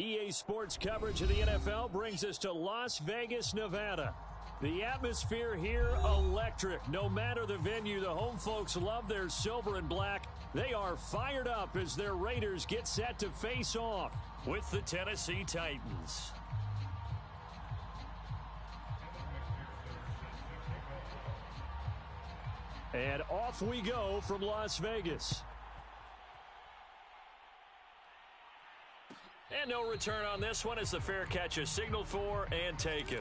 EA Sports coverage of the NFL brings us to Las Vegas, Nevada. The atmosphere here, electric. No matter the venue, the home folks love their silver and black. They are fired up as their Raiders get set to face off with the Tennessee Titans. And off we go from Las Vegas. And no return on this one as the fair catch is signaled for and taken.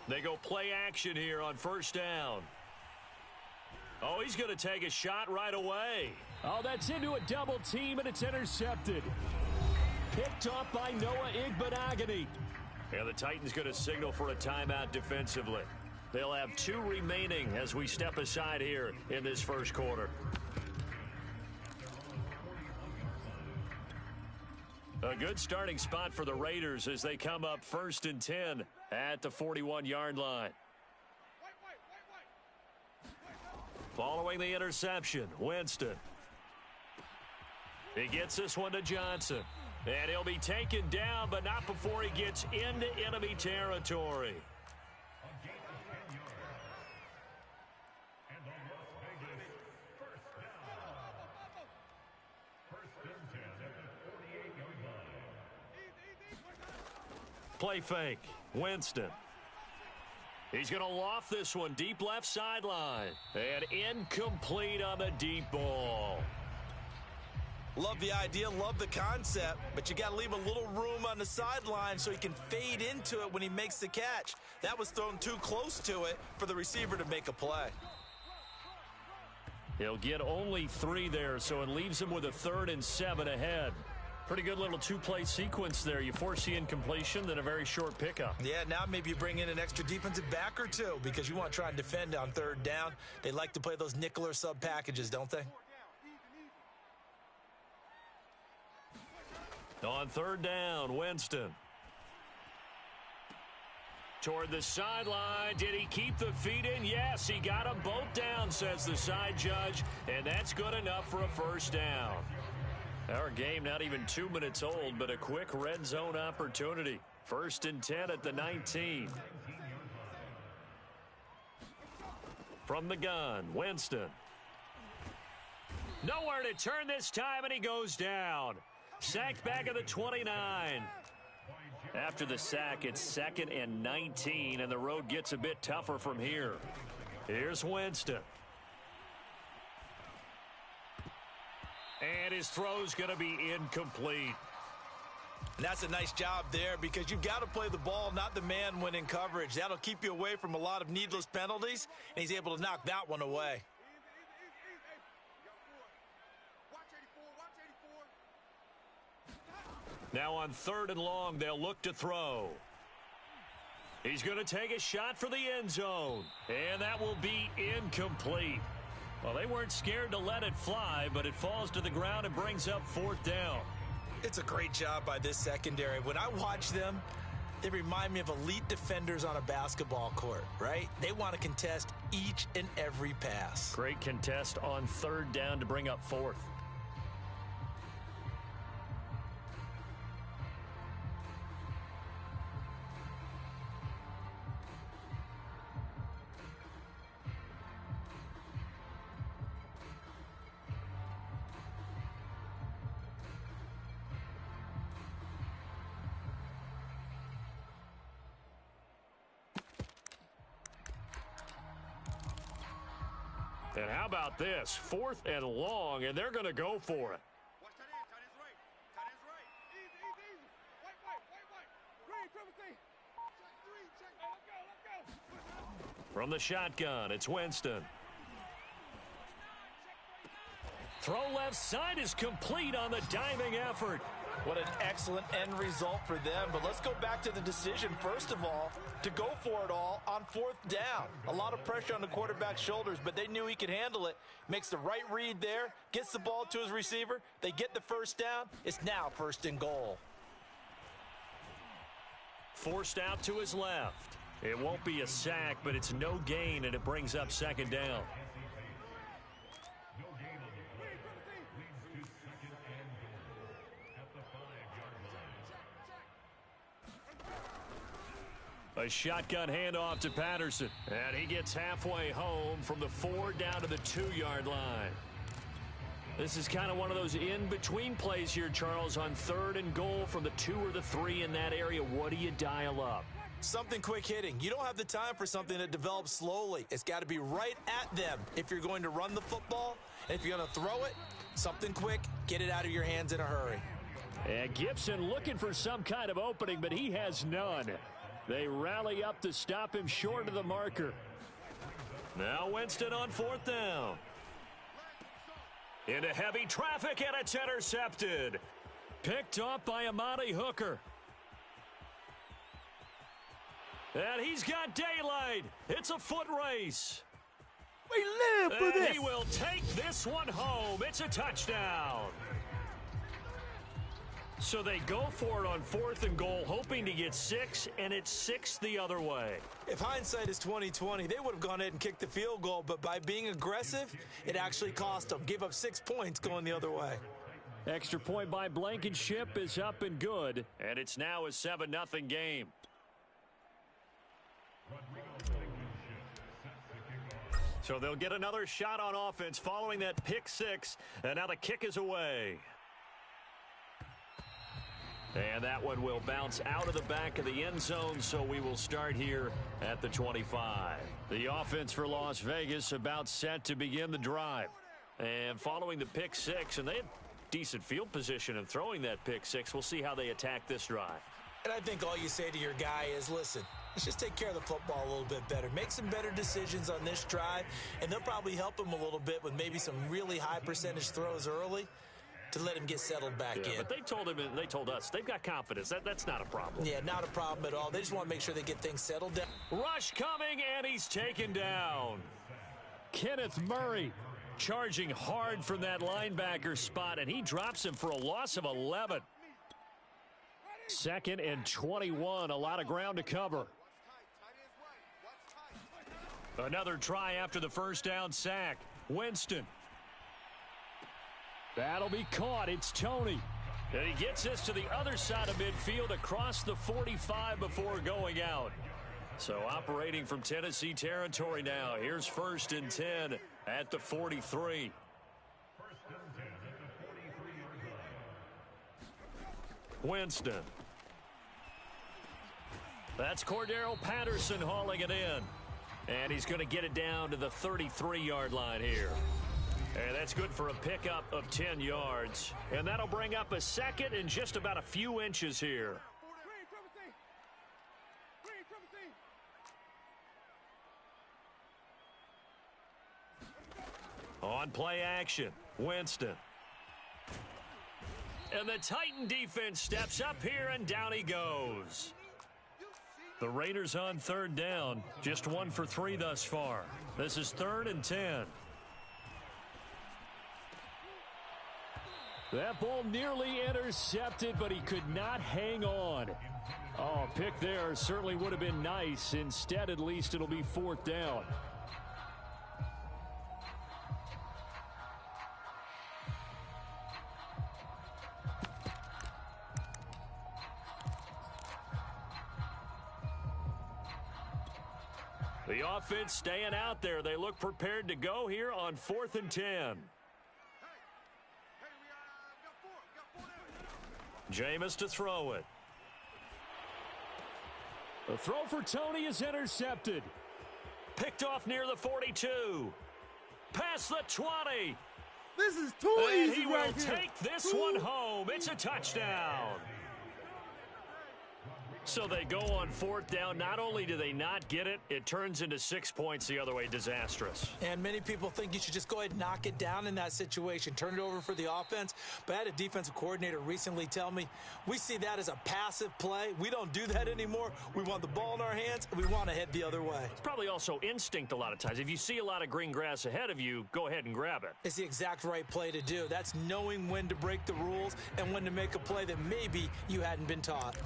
They go play action here on first down. Oh, he's going to take a shot right away. Oh, that's into a double team, and it's intercepted. Picked off by Noah Igbinoghene. And the Titans going to signal for a timeout defensively. They'll have 2 remaining as we step aside here in this first quarter. A good starting spot for the Raiders as they come up 1st and 10 at the 41-yard line. Following the interception, Winston. He gets this one to Johnson. And he'll be taken down, but not before he gets into enemy territory. Play fake. Winston. He's going to loft this one deep left sideline. And incomplete on the deep ball. Love the idea, love the concept, but you got to leave a little room on the sideline so he can fade into it when he makes the catch. That was thrown too close to it for the receiver to make a play. He'll get only 3 there, so it leaves him with a 3rd and 7 ahead. Pretty good little 2-play sequence there. You force the incompletion, then a very short pickup. Yeah, now maybe you bring in an extra defensive back or 2 because you want to try and defend on 3rd down. They like to play those nickel or sub packages, don't they? On 3rd down, Winston. Toward the sideline. Did he keep the feet in? Yes, he got them both down, says the side judge. And that's good enough for a first down. Our game not even 2 minutes old, but a quick red zone opportunity. 1st and 10 at the 19. From the gun, Winston. Nowhere to turn this time, and he goes down. Sacked back at the 29. After the sack, it's 2nd and 19, and the road gets a bit tougher from here. Here's Winston. And his throw's going to be incomplete. And that's a nice job there because you've got to play the ball, not the man when in coverage. That'll keep you away from a lot of needless penalties, and he's able to knock that one away. Now on 3rd and long, they'll look to throw. He's going to take a shot for the end zone, and that will be incomplete. Well, they weren't scared to let it fly, but it falls to the ground and brings up 4th down. It's a great job by this secondary. When I watch them, they remind me of elite defenders on a basketball court, right? They want to contest each and every pass. Great contest on 3rd down to bring up 4th. And how about this? 4th and long, and they're going to go for it. Watch that in. Tight ends right. Tight ends right. Easy. Wait. Green, triple C. Check 3. Let's go. From the shotgun, it's Winston. Throw left side is complete on the diving effort. What an excellent end result for them. But let's go back to the decision, first of all, to go for it all on 4th down. A lot of pressure on the quarterback's shoulders, but they knew he could handle it. Makes the right read there, gets the ball to his receiver. They get the first down. It's now 1st and goal. Forced out to his left. It won't be a sack, but it's no gain, and it brings up 2nd down. A shotgun handoff to Patterson. And he gets halfway home from the 4 down to the 2-yard line. This is kind of one of those in-between plays here, Charles, on 3rd and goal from the 2 or the 3 in that area. What do you dial up? Something quick hitting. You don't have the time for something that develops slowly. It's got to be right at them if you're going to run the football. And if you're going to throw it, something quick, get it out of your hands in a hurry. And Gibson looking for some kind of opening, but he has none. They rally up to stop him short of the marker. Now Winston on 4th down. Into heavy traffic, and it's intercepted. Picked off by Amani Hooker. And he's got daylight. It's a foot race. We live for this. He will take this one home. It's a touchdown. So they go for it on 4th and goal, hoping to get 6, and it's 6 the other way. If hindsight is 20/20, they would have gone ahead and kicked the field goal, but by being aggressive, it actually cost them. Gave up 6 points going the other way. Extra point by Blankenship is up and good, and it's now a 7-0 game. So they'll get another shot on offense following that pick 6, and now the kick is away. And that one will bounce out of the back of the end zone, so we will start here at the 25. The offense for Las Vegas about set to begin the drive. And following the pick 6, and they had decent field position in throwing that pick 6. We'll see how they attack this drive. And I think all you say to your guy is, listen, let's just take care of the football a little bit better. Make some better decisions on this drive, and they'll probably help him a little bit with maybe some really high percentage throws early to let him get settled back in. But they told him, and they told us, they've got confidence. That's not a problem. Yeah, not a problem at all. They just want to make sure they get things settled down. Rush coming, and he's taken down. Kenneth Murray charging hard from that linebacker spot, and he drops him for a loss of 11. 2nd and 21, a lot of ground to cover. Another try after the first down sack. Winston. That'll be caught. It's Tony. And he gets this to the other side of midfield across the 45 before going out. So operating from Tennessee territory now. Here's 1st and 10 at the 43. Winston. That's Cordero Patterson hauling it in. And he's going to get it down to the 33-yard line here. And that's good for a pickup of 10 yards. And that'll bring up a 2nd and just about a few inches here. On play action, Winston. And the Titan defense steps up here, and down he goes. The Raiders on 3rd down, just 1 for 3 thus far. This is 3rd and 10. That ball nearly intercepted, but he could not hang on. Oh, pick there certainly would have been nice. Instead, at least, it'll be 4th down. The offense staying out there. They look prepared to go here on 4th and 10. Jameis to throw it. The throw for Tony is intercepted. Picked off near the 42. Past the 20. This is too and easy he right will here. take this one home. It's a touchdown. So they go on 4th down. Not only do they not get it, it turns into 6 points the other way. Disastrous. And many people think you should just go ahead and knock it down in that situation. Turn it over for the offense. But I had a defensive coordinator recently tell me, we see that as a passive play. We don't do that anymore. We want the ball in our hands, and we want to head the other way. It's probably also instinct a lot of times. If you see a lot of green grass ahead of you, go ahead and grab it. It's the exact right play to do. That's knowing when to break the rules and when to make a play that maybe you hadn't been taught.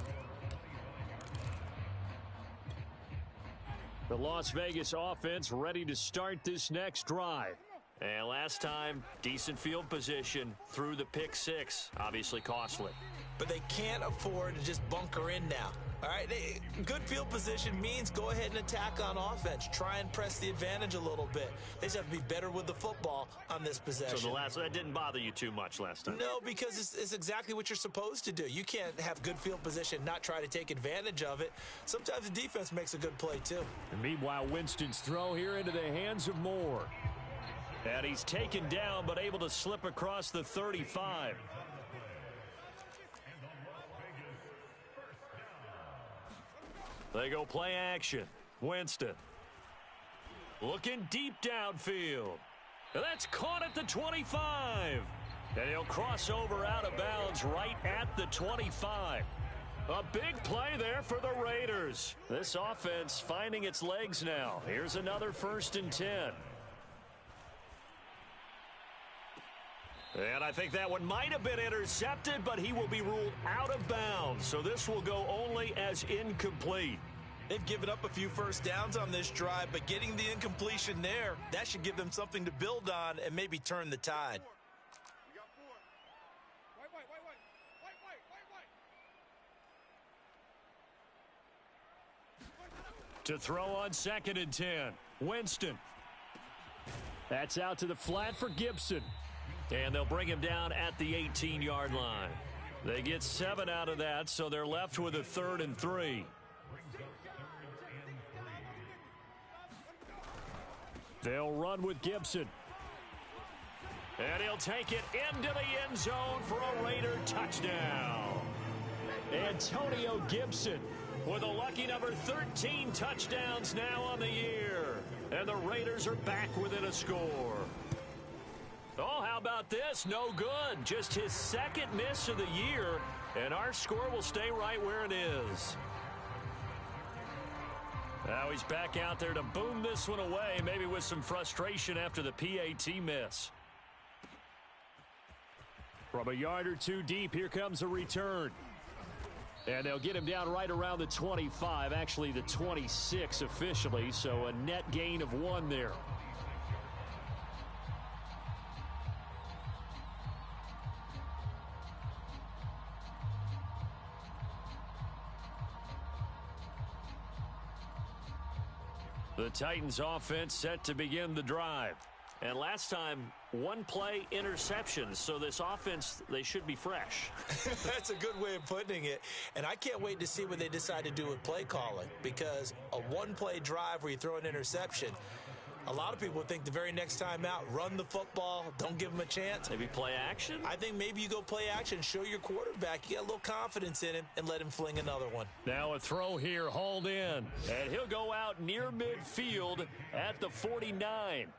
The Las Vegas offense ready to start this next drive. And last time, decent field position through the pick 6. Obviously costly. But they can't afford to just bunker in now. All right, good field position means go ahead and attack on offense. Try and press the advantage a little bit. They just have to be better with the football on this possession. So that didn't bother you too much last time? No, because it's exactly what you're supposed to do. You can't have good field position, not try to take advantage of it. Sometimes the defense makes a good play, too. And meanwhile, Winston's throw here into the hands of Moore. And he's taken down, but able to slip across the 35. They go play action. Winston. Looking deep downfield. And that's caught at the 25. And he'll cross over out of bounds right at the 25. A big play there for the Raiders. This offense finding its legs now. Here's another 1st and 10. And I think that one might have been intercepted, but he will be ruled out of bounds. So this will go only as incomplete. They've given up a few first downs on this drive, but getting the incompletion there, that should give them something to build on and maybe turn the tide. We got 4. White. To throw on 2nd and 10. Winston. That's out to the flat for Gibson. And they'll bring him down at the 18-yard line. They get 7 out of that, so they're left with a 3rd and 3. They'll run with Gibson. And he'll take it into the end zone for a Raider touchdown. Antonio Gibson with a lucky number 13 touchdowns now on the year. And the Raiders are back within a score. Oh, how about this? No good. Just his 2nd miss of the year, and our score will stay right where it is. Now he's back out there to boom this one away, maybe with some frustration after the PAT miss. From a yard or 2 deep, here comes a return. And they'll get him down right around the 25, actually the 26 officially, so a net gain of 1 there. The Titans offense set to begin the drive. And last time, 1 play interceptions. So this offense, they should be fresh. That's a good way of putting it. And I can't wait to see what they decide to do with play calling. Because a 1-play drive where you throw an interception, a lot of people think the very next time out, run the football, don't give them a chance. Maybe play action? I think maybe you go play action, show your quarterback you got a little confidence in him, and let him fling another one. Now a throw here, hauled in. And he'll go out near midfield at the 49.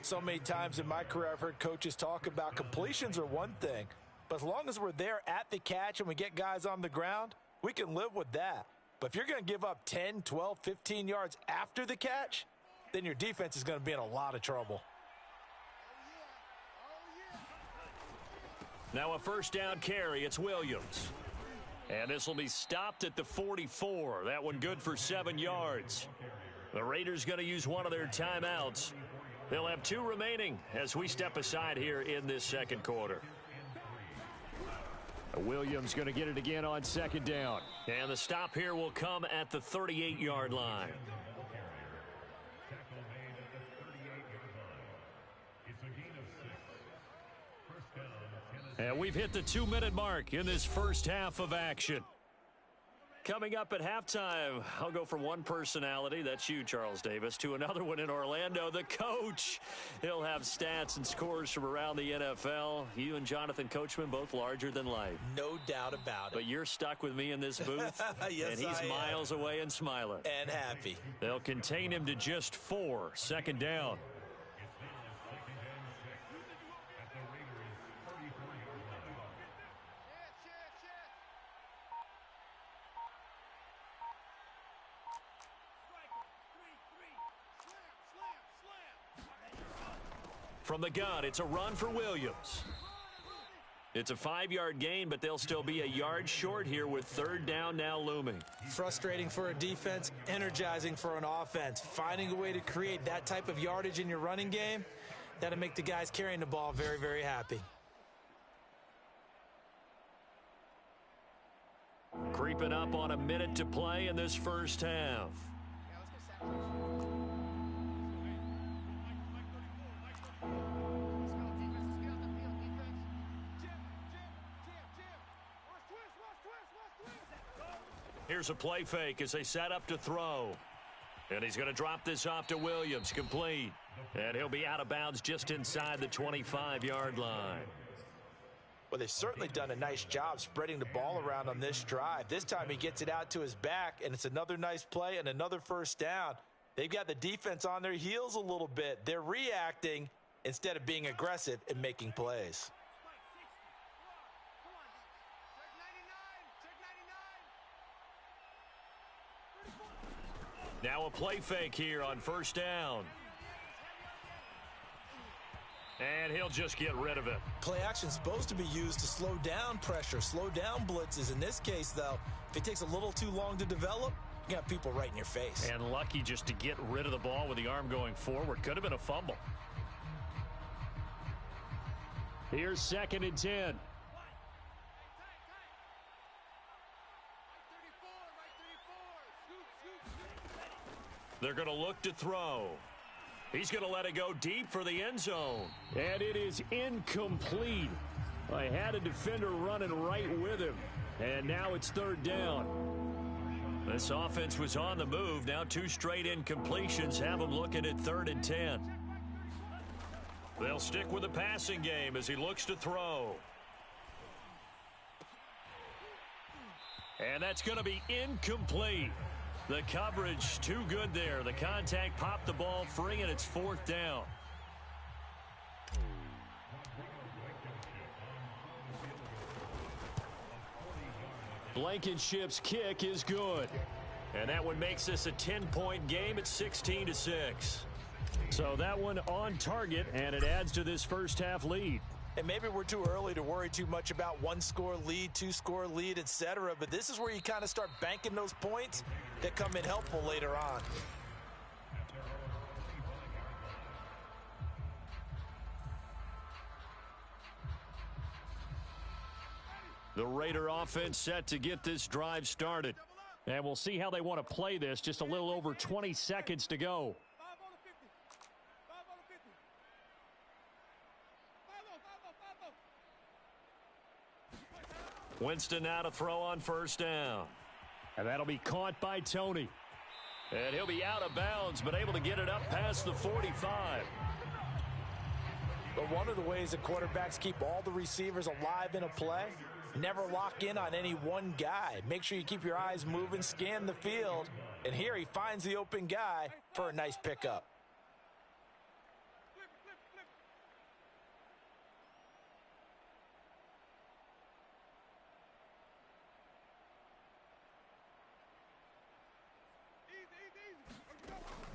So many times in my career I've heard coaches talk about completions are one thing, but as long as we're there at the catch and we get guys on the ground, we can live with that. But if you're going to give up 10, 12, 15 yards after the catch, then your defense is going to be in a lot of trouble. Now a 1st down carry. It's Williams. And this will be stopped at the 44. That one good for 7 yards. The Raiders going to use one of their timeouts. They'll have 2 remaining as we step aside here in this 2nd quarter. Williams going to get it again on 2nd down. And the stop here will come at the 38-yard line. And we've hit the 2-minute mark in this first half of action. Coming up at halftime, I'll go from one personality, that's you, Charles Davis, to another one in Orlando, the coach. He'll have stats and scores from around the NFL. You and Jonathan Coachman, both larger than life. No doubt about it. But you're stuck with me in this booth, yes, and he's miles away and smiling. And happy. They'll contain him to just 4, second down. From the gun, it's a run for Williams. It's a 5-yard gain, but they'll still be a yard short here with third down now looming. Frustrating for a defense, energizing for an offense. Finding a way to create that type of yardage in your running game, that'll make the guys carrying the ball very, very happy. Creeping up on a minute to play in this first half. Here's a play fake as they set up to throw. And he's going to drop this off to Williams, complete. And he'll be out of bounds just inside the 25-yard line. Well, they've certainly done a nice job spreading the ball around on this drive. This time he gets it out to his back, and it's another nice play and another first down. They've got the defense on their heels a little bit. They're reacting instead of being aggressive and making plays. Now a play fake here on first down. And he'll just get rid of it. Play action's supposed to be used to slow down pressure, slow down blitzes. In this case, though, if it takes a little too long to develop, you got people right in your face. And lucky just to get rid of the ball with the arm going forward. Could have been a fumble. Here's 2nd and 10. They're going to look to throw. He's going to let it go deep for the end zone. And it is incomplete. I had a defender running right with him. And now it's third down. This offense was on the move. Now 2 straight incompletions have them looking at 3rd and 10. They'll stick with the passing game as he looks to throw. And that's going to be incomplete. The coverage too good there. The contact popped the ball free, and it's 4th down. Blankenship's kick is good. And that one makes this a 10-point game at 16-6. So that one on target, and it adds to this first half lead. And maybe we're too early to worry too much about 1-score lead, 2-score lead, etc. But this is where you kind of start banking those points that come in helpful later on. The Raider offense set to get this drive started. And we'll see how they want to play this. Just a little over 20 seconds to go. Winston now to throw on first down. And that'll be caught by Tony. And he'll be out of bounds, but able to get it up past the 45. But one of the ways that quarterbacks keep all the receivers alive in a play, never lock in on any one guy. Make sure you keep your eyes moving, scan the field. And here he finds the open guy for a nice pickup.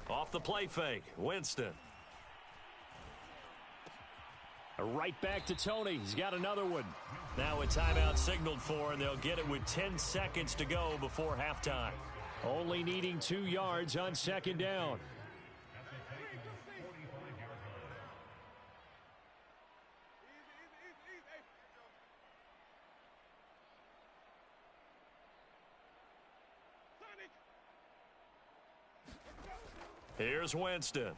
Off the play fake, Winston. Right back to Tony. He's got another one. Now a timeout signaled for, and they'll get it with 10 seconds to go before halftime. Only needing 2 yards on second down. Here's Winston.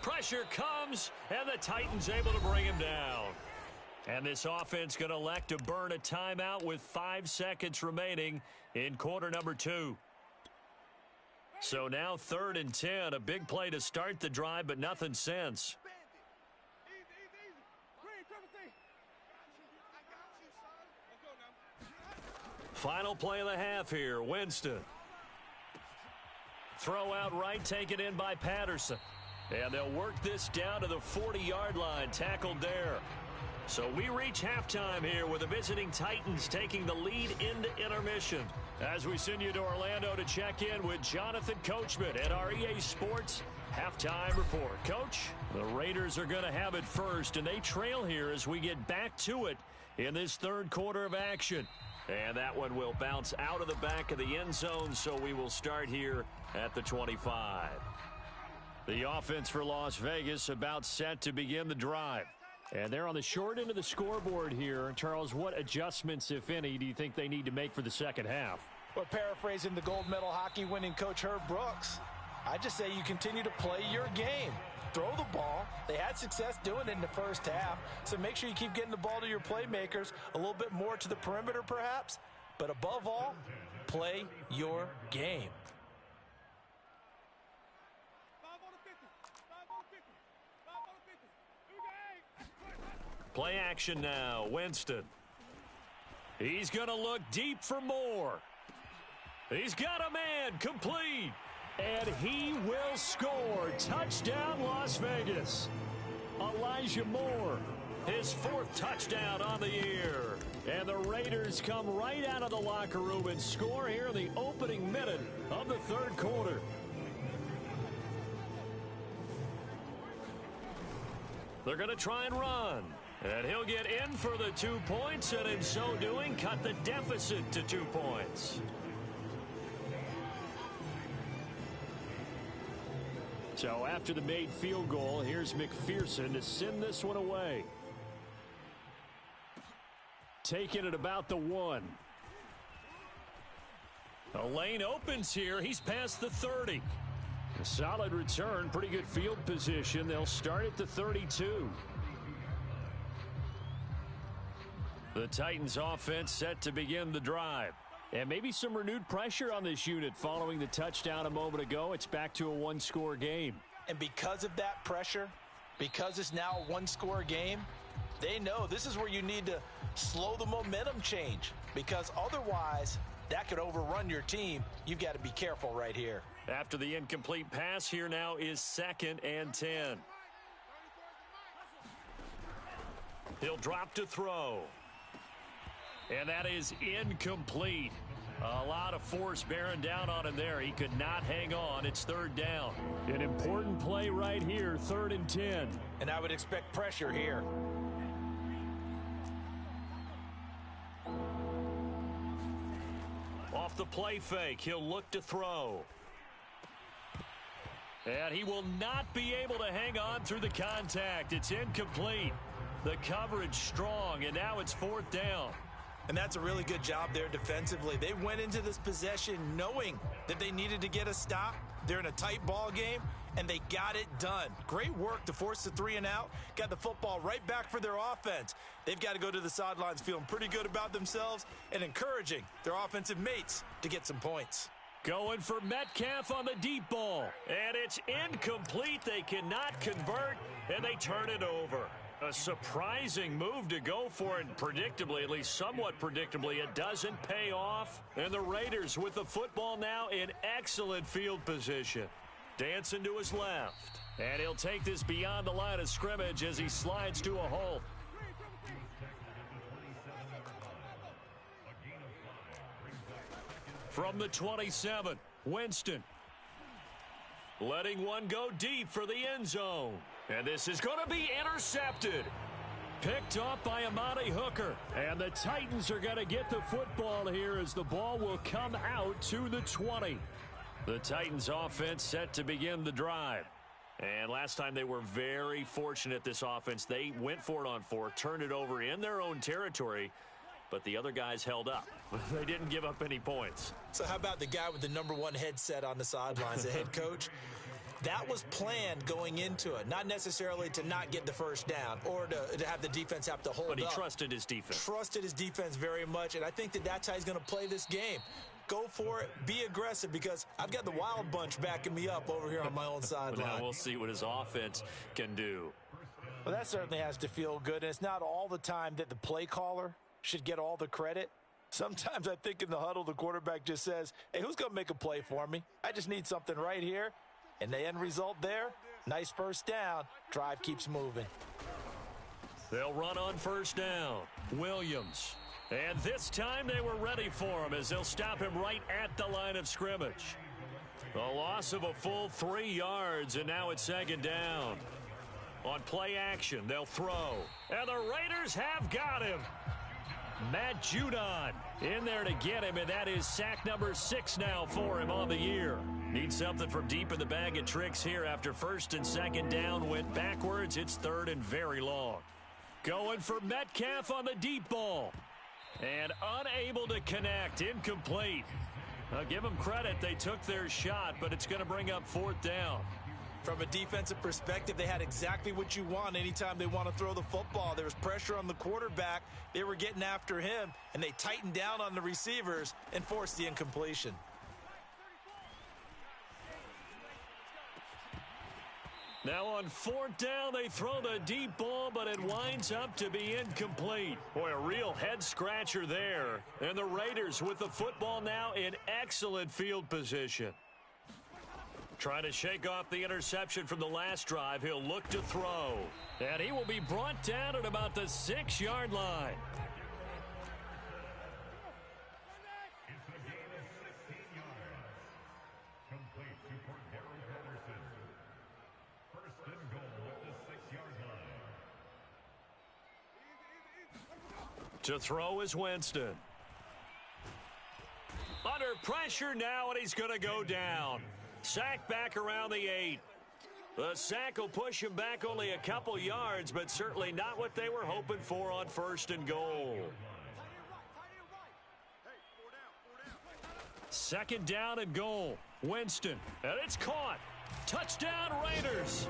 Pressure comes, and the Titans able to bring him down. And this offense going to elect to burn a timeout with 5 seconds remaining in quarter number 2. So now 3rd and 10, a big play to start the drive, but nothing since. Final play of the half here, Winston. Throw out right, taken in by Patterson. And they'll work this down to the 40-yard line, tackled there. So we reach halftime here with the visiting Titans taking the lead into intermission. As we send you to Orlando to check in with Jonathan Coachman at our EA Sports Halftime Report. Coach, the Raiders are going to have it first, and they trail here as we get back to it in this 3rd quarter of action. And that one will bounce out of the back of the end zone, so we will start here at the 25. The offense for Las Vegas about set to begin the drive. And they're on the short end of the scoreboard here. Charles, what adjustments, if any, do you think they need to make for the second half? Well, paraphrasing the gold medal hockey winning coach Herb Brooks, I just say you continue to play your game. Throw the ball. They had success doing it in the first half, so make sure you keep getting the ball to your playmakers, a little bit more to the perimeter perhaps, but above all, play your game. Play action now, Winston. He's going to look deep for more. He's got a man, complete. And he will score. Touchdown, Las Vegas. Elijah Moore, his 4th touchdown on the year. And the Raiders come right out of the locker room and score here in the opening minute of the 3rd quarter. They're going to try and run. And he'll get in for the 2 points, and in so doing, cut the deficit to 2 points. So after the made field goal, here's McPherson to send this one away. Taking it about the 1. The lane opens here. He's past the 30. A solid return, pretty good field position. They'll start at the 32. The Titans offense set to begin the drive. And maybe some renewed pressure on this unit following the touchdown a moment ago. It's back to a 1-score game. And because of that pressure, because it's now a 1-score game, they know this is where you need to slow the momentum change, because otherwise that could overrun your team. You've got to be careful right here. After the incomplete pass, here now is 2nd and 10. He'll drop to throw. And that is incomplete. A lot of force bearing down on him there. He could not hang on. It's 3rd down. An important play right here, 3rd and 10. And I would expect pressure here. Off the play fake, he'll look to throw. And he will not be able to hang on through the contact. It's incomplete. The coverage strong, and now it's 4th down. And that's a really good job there defensively. They went into this possession knowing that they needed to get a stop. They're in a tight ball game, and they got it done. Great work to force the 3 and out. Got the football right back for their offense. They've got to go to the sidelines feeling pretty good about themselves and encouraging their offensive mates to get some points. Going for Metcalf on the deep ball. And it's incomplete. They cannot convert, and they turn it over. A surprising move to go for it, and predictably, at least somewhat predictably, it doesn't pay off. And the Raiders with the football now in excellent field position. Dancing to his left. And he'll take this beyond the line of scrimmage as he slides to a halt. From the 27, Winston. Letting one go deep for the end zone. And this is going to be intercepted. Picked off by Amani Hooker. And the Titans are going to get the football here as the ball will come out to the 20. The Titans offense set to begin the drive. And last time they were very fortunate, this offense. They went for it on 4, turned it over in their own territory, but the other guys held up. They didn't give up any points. So how about the guy with the #1 headset on the sidelines, the head coach? That was planned going into it, not necessarily to not get the first down or to have the defense have to hold up. But he trusted his defense. Trusted his defense very much, and I think that's how he's going to play this game. Go for it. Be aggressive, because I've got the Wild Bunch backing me up over here on my own sideline. Now we'll see what his offense can do. Well, that certainly has to feel good, and it's not all the time that the play caller should get all the credit. Sometimes I think in the huddle, the quarterback just says, hey, who's going to make a play for me? I just need something right here. And the end result there, nice first down. Drive keeps moving. They'll run on first down. Williams. And this time they were ready for him as they'll stop him right at the line of scrimmage. A loss of a full 3 yards, and now it's second down. On play action, they'll throw. And the Raiders have got him. Matt Judon in there to get him, and that is sack number 6 now for him on the year. Needs something from deep in the bag of tricks here after first and second down went backwards. It's third and very long. Going for Metcalf on the deep ball. And unable to connect, incomplete. I'll give them credit, they took their shot, but it's going to bring up fourth down. From a defensive perspective, they had exactly what you want anytime they want to throw the football. There was pressure on the quarterback. They were getting after him, and they tightened down on the receivers and forced the incompletion. Now on fourth down, they throw the deep ball, but it winds up to be incomplete. Boy, a real head-scratcher there. And the Raiders with the football now in excellent field position. Trying to shake off the interception from the last drive. He'll look to throw. And he will be brought down at about the 6-yard line. To throw is Winston. Under pressure now, and he's going to go down. Sack back around the 8. The sack will push him back only a couple yards, but certainly not what they were hoping for on first and goal. Second down and goal. Winston, and it's caught. Touchdown, Raiders.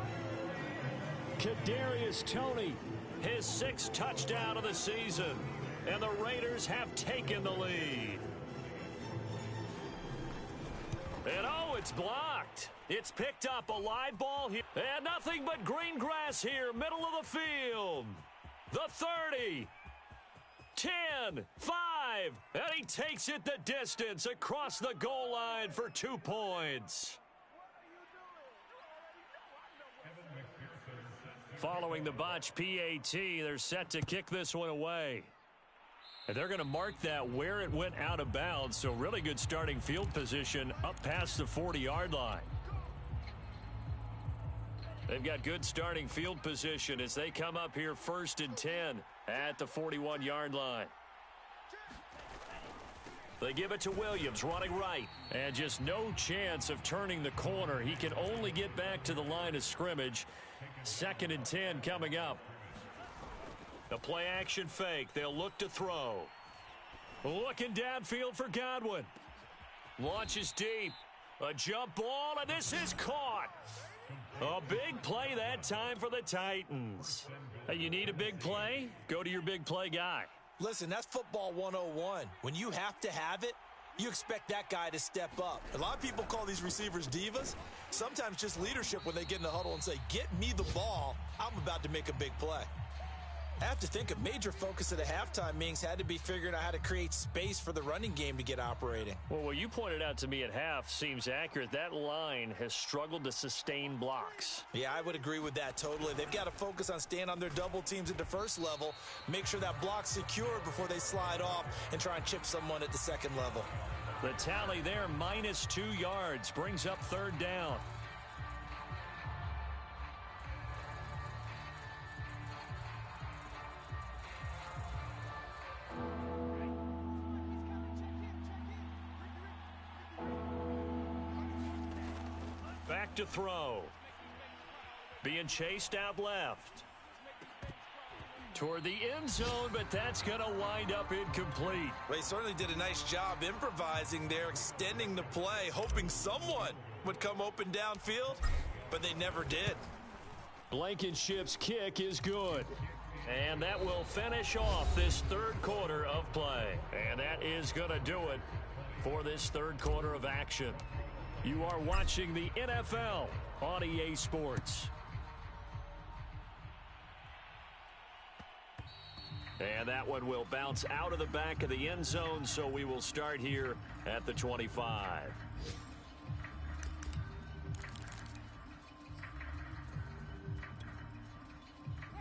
Kadarius Toney, his 6th touchdown of the season. And the Raiders have taken the lead. And oh, it's blocked. It's picked up, a live ball here. And nothing but green grass here, middle of the field. The 30. 10, 5, and he takes it the distance across the goal line for 2 points. Following the botch PAT, they're set to kick this one away. And they're going to mark that where it went out of bounds, so really good starting field position up past the 40-yard line. They've got good starting field position as they come up here first and 10 at the 41-yard line. They give it to Williams running right. And just no chance of turning the corner. He can only get back to the line of scrimmage. Second and 10 coming up. The play action fake. They'll look to throw. Looking downfield for Godwin. Launches deep. A jump ball, and this is caught. A big play that time for the Titans. Hey, you need a big play? Go to your big play guy. Listen, that's football 101. When you have to have it, you expect that guy to step up. A lot of people call these receivers divas. Sometimes just leadership when they get in the huddle and say, get me the ball. I'm about to make a big play. I have to think a major focus of the halftime meetings had to be figuring out how to create space for the running game to get operating. Well, what you pointed out to me at half seems accurate. That line has struggled to sustain blocks. Yeah, I would agree with that totally. They've got to focus on staying on their double teams at the first level, make sure that block's secure before they slide off and try and chip someone at the second level. The tally there, minus 2 yards, brings up third down. Back to throw. Being chased out left. Toward the end zone, but that's going to wind up incomplete. They certainly did a nice job improvising there, extending the play, hoping someone would come open downfield. but they never did. Blankenship's kick is good. And that will finish off this third quarter of play. And that is going to do it for this third quarter of action. You are watching the NFL on EA Sports. And that one will bounce out of the back of the end zone, so we will start here at the 25.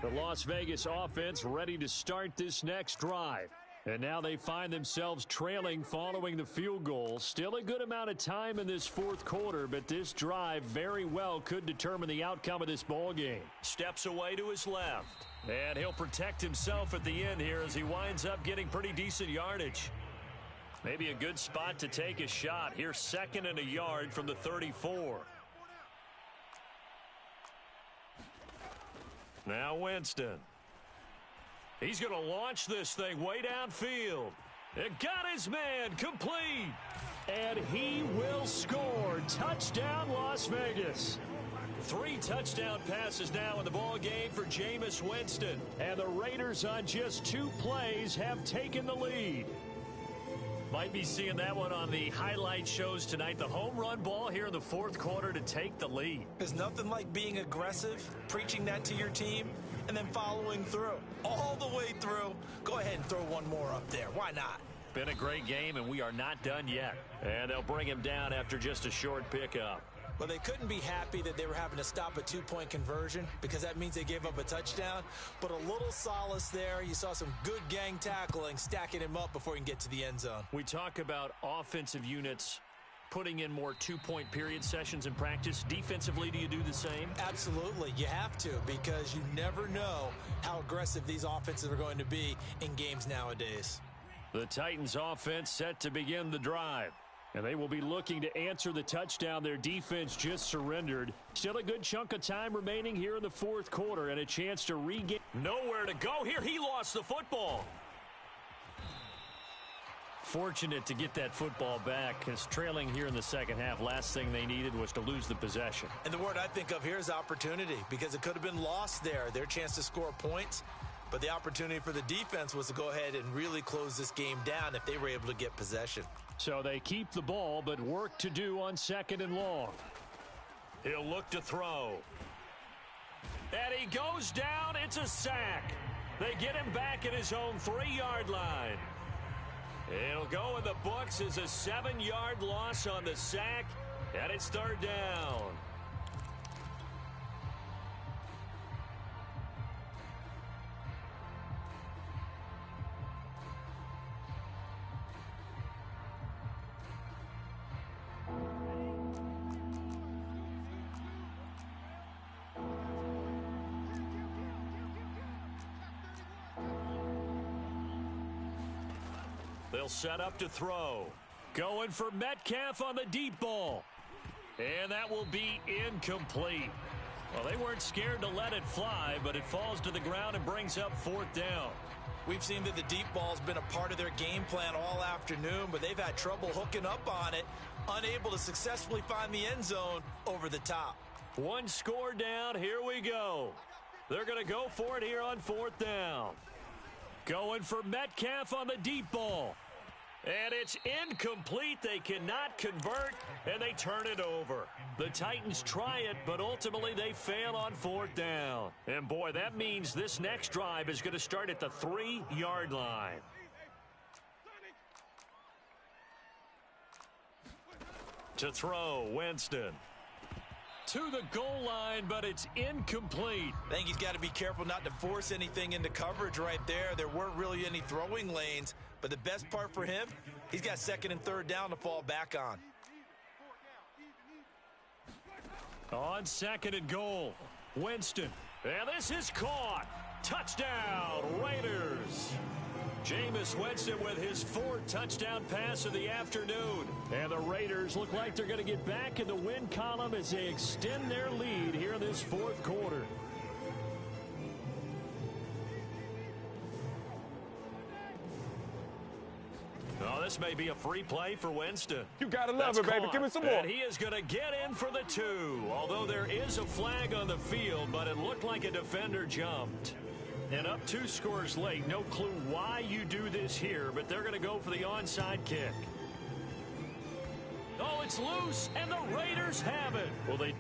The Las Vegas offense ready to start this next drive. And now they find themselves trailing following the field goal. Still a good amount of time in this fourth quarter, but this drive very well could determine the outcome of this ball game. Steps away to his left. And he'll protect himself at the end here as he winds up getting pretty decent yardage. Maybe a good spot to take a shot. Here's 2nd and a yard from the 34. Now Winston. He's going to launch this thing way downfield. It got his man complete. And he will score. Touchdown, Las Vegas. 3 touchdown passes now in the ball game for Jameis Winston. And the Raiders on just 2 plays have taken the lead. Might be seeing that one on the highlight shows tonight. The home run ball here in the fourth quarter to take the lead. There's nothing like being aggressive, preaching that to your team, and then following through. All the way through. Go ahead and throw one more up there. Why not? Been a great game, and we are not done yet. And they'll bring him down after just a short pickup. Well, they couldn't be happy that they were having to stop a 2-point conversion because that means they gave up a touchdown. But a little solace there. You saw some good gang tackling, stacking him up before he can get to the end zone. We talk about offensive units putting in more 2-point period sessions in practice. Defensively, do you do the same? Absolutely. You have to, because you never know how aggressive these offenses are going to be in games nowadays. The Titans offense set to begin the drive. And they will be looking to answer the touchdown their defense just surrendered. Still a good chunk of time remaining here in the fourth quarter and a chance to regain. Nowhere to go here. He lost the football. Fortunate to get that football back, because trailing here in the second half, last thing they needed was to lose the possession. And the word I think of here is opportunity, because it could have been lost there. Their chance to score points. But the opportunity for the defense was to go ahead and really close this game down if they were able to get possession. So they keep the ball, but work to do on 2nd and long. He'll look to throw. And he goes down. It's a sack. They get him back at his own 3-yard line. It'll go in the books as a 7-yard loss on the sack, and it's 3rd down. They'll set up to throw. Going for Metcalf on the deep ball. And that will be incomplete. Well, they weren't scared to let it fly, but it falls to the ground and brings up 4th down. We've seen that the deep ball's been a part of their game plan all afternoon, but they've had trouble hooking up on it, unable to successfully find the end zone over the top. 1 score down. Here we go. They're going to go for it here on 4th down. Going for Metcalf on the deep ball. And it's incomplete. They cannot convert, and they turn it over. The Titans try it, but ultimately they fail on 4th down. And, boy, that means this next drive is going to start at the 3-yard line. To throw, Winston. To the goal line, but it's incomplete. I think he's got to be careful not to force anything into coverage right there. There weren't really any throwing lanes, but the best part for him, he's got 2nd and 3rd down to fall back on. On 2nd and goal, Winston. And this is caught. Touchdown, Raiders. Jameis Winston with his 4th touchdown pass of the afternoon. And the Raiders look like they're going to get back in the win column as they extend their lead here in this fourth quarter. Oh, this may be a free play for Winston. You gotta love That's it, baby. caught. Give me some more. And he is going to get in for the 2. Although there is a flag on the field, but it looked like a defender jumped. And up 2 scores late. No clue why you do this here, but they're going to go for the onside kick. Oh, it's loose, and the Raiders have it. Well, they